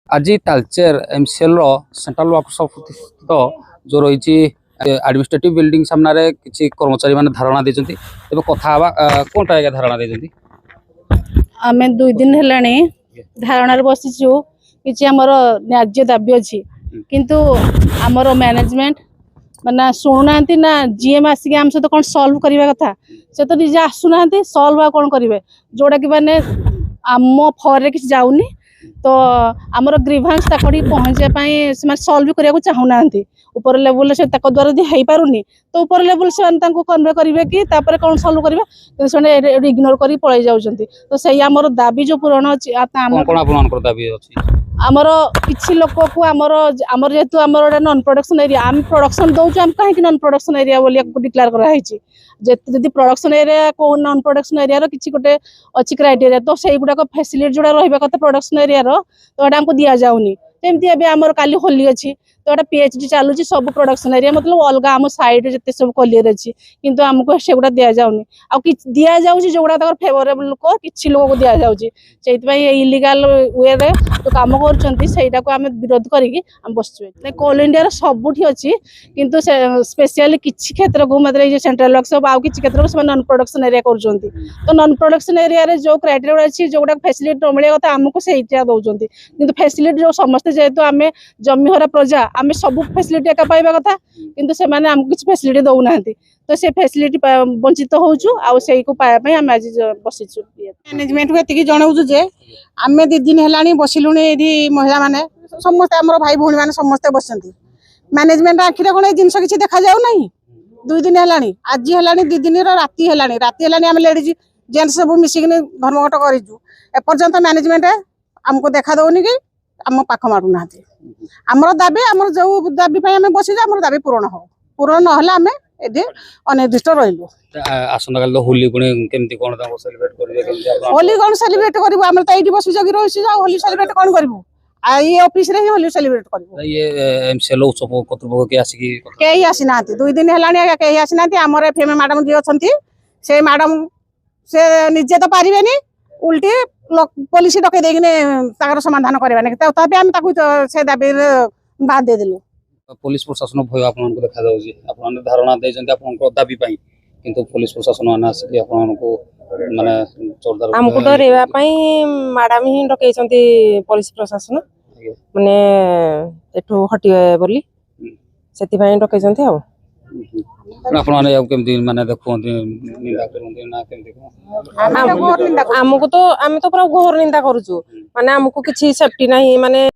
आज Talcher MCL central workshop जो रही एडमिनिस्ट्रेटिव बिल्डिंग सामने किसी कर्मचारी मैंने धारणा देते कथा कौन टाइम धारणा देते आम 2 दिन है धारणा बसीचु कि आमर न्याज्य दाबी अच्छी किंतु आमर मैनेजमेंट माना शुणुना ना जीएम आसिक आम सहित कौन सल्व करने कथा से तो निजे आसुना सल्व कौन करेंगे जोटा कि माने आम फर किसी जाऊनी तो आमर ग्रीभांस पहुँचापी से सल्व करने चाहूना ऊपर लेवल से द्वारा हो पारुनी तो ऊपर लेवल से कन्वे करेंगे कि कौन सल्व करेंगे से इग्नोर कर पलि जाऊँ तो सही आमर दाबी जो पूरण अच्छी आमर किसी लोक को आमर जेहेतु आमर नॉन प्रोडक्शन एरिया आम प्रोडक्शन दौचु आम कहीं नॉन प्रोडक्शन एरिया डिक्लेयर कराई जदि प्रोडक्शन एरिया को नॉन प्रोडक्शन एरिया किसी गोटे अच्छी क्राइटेरिया तो सही गुड़ाक फैसिलिटी जोड़ा रहा कथा प्रोडक्शन एरिया तो यहाँ आमको दि जाऊनी जमती आमर काली होली अच्छी तो यहाँ पीएचडी चलुची सब प्रोडक्शन एरिया मतलब अलग आम साइड जिते सब कलियर अच्छी किंतु आमको से गुड़ा दि जाऊनी आ दि जाऊँगी जो गुड़ा फेवरेबल लोक किसी लोक को दि जाऊँगी से इलिगाल वे जो कम कर विरोध करके बसुए कोल इंडिया सबुठी अच्छी किंतु स्पेशली किसी क्षेत्र को मतलब सेंट्रल वर्कशॉप आउ किसी क्षेत्र को नॉन प्रोडक्शन एरिया कर तो नॉन प्रोडक्शन एरिया जो क्राइटेरिया अच्छी जो गुड़ा फैसिलिटी मिले कथा आमको से दौरान किंतु फैसिलिटी जो समस्ते जेहेतु आम जमीहरा प्रजा आम सब फैसिलिटी एका पाइबा कथा किंतु से माने हमको किसी फैसिलिटी दौना तो से फैसिलिटी वंचित होचु आ से को पाया आम आज बसीचु मैनेजमेंट को एति जणाउछु जे आम 2 दिन हेलानी बसिलुनी एठी महिला माने समस्त हमर भाई भौणी माने समस्त बसंती मैनेजमेंट आखिरे कोन ए जिंस किछि देखा जाउ नाही 2 दिन हेलानी आज हेलानी 2 दिन राती हेलानी आम लेडीज जेंट्स सब मिसिकने धर्मघट करिजु ए पर्यंत मैनेजमेंट हमको देखा दउनी कि आम पाख मारु नाथि आमर दाबी आमर जो दाबी पे आम बसी आमर दाबी पूरण हो पूरण न आम एठी अनिर्दिष्ट रहिलु आसंता काल होली केमती कोन सेलिब्रेट करिवे होली कोन सेलिब्रेट करबो आम त एठी बसी जगी रहिसी जा होली सेलिब्रेट कोन करबो आ ये ऑफिस रे ही होली सेलिब्रेट करबो ये एमसीएल उत्सव कर्तृपक्ष के आसी केही आसी नाथि 2 दिन हेलानी केही आसी नाथि हमर एफएम मैडम जे अछंती से मैडम से निजे तो पारिबेनी उल्टी पुलिस डके देकिने समाधान करवा तभी आम से दाबी बाद दे देलु पुलिस प्रशासन भय आपन को देखा जाउची आपन धारणा देजंती आपन को दाबी पई किंतु पुलिस प्रशासन आना आसी आपन को माने चोरदार हमको डरेवा पई मैडम ही डकेचंती पुलिस प्रशासन माने एठो हटिए बोली सेति पई डकेचंती आ आपने केमती माने देखुंती निंदा करंती ना केमती हमको तो आम तो पूरा घोर निंदा करूछु माने हमको किछि सेफ्टी नहीं माने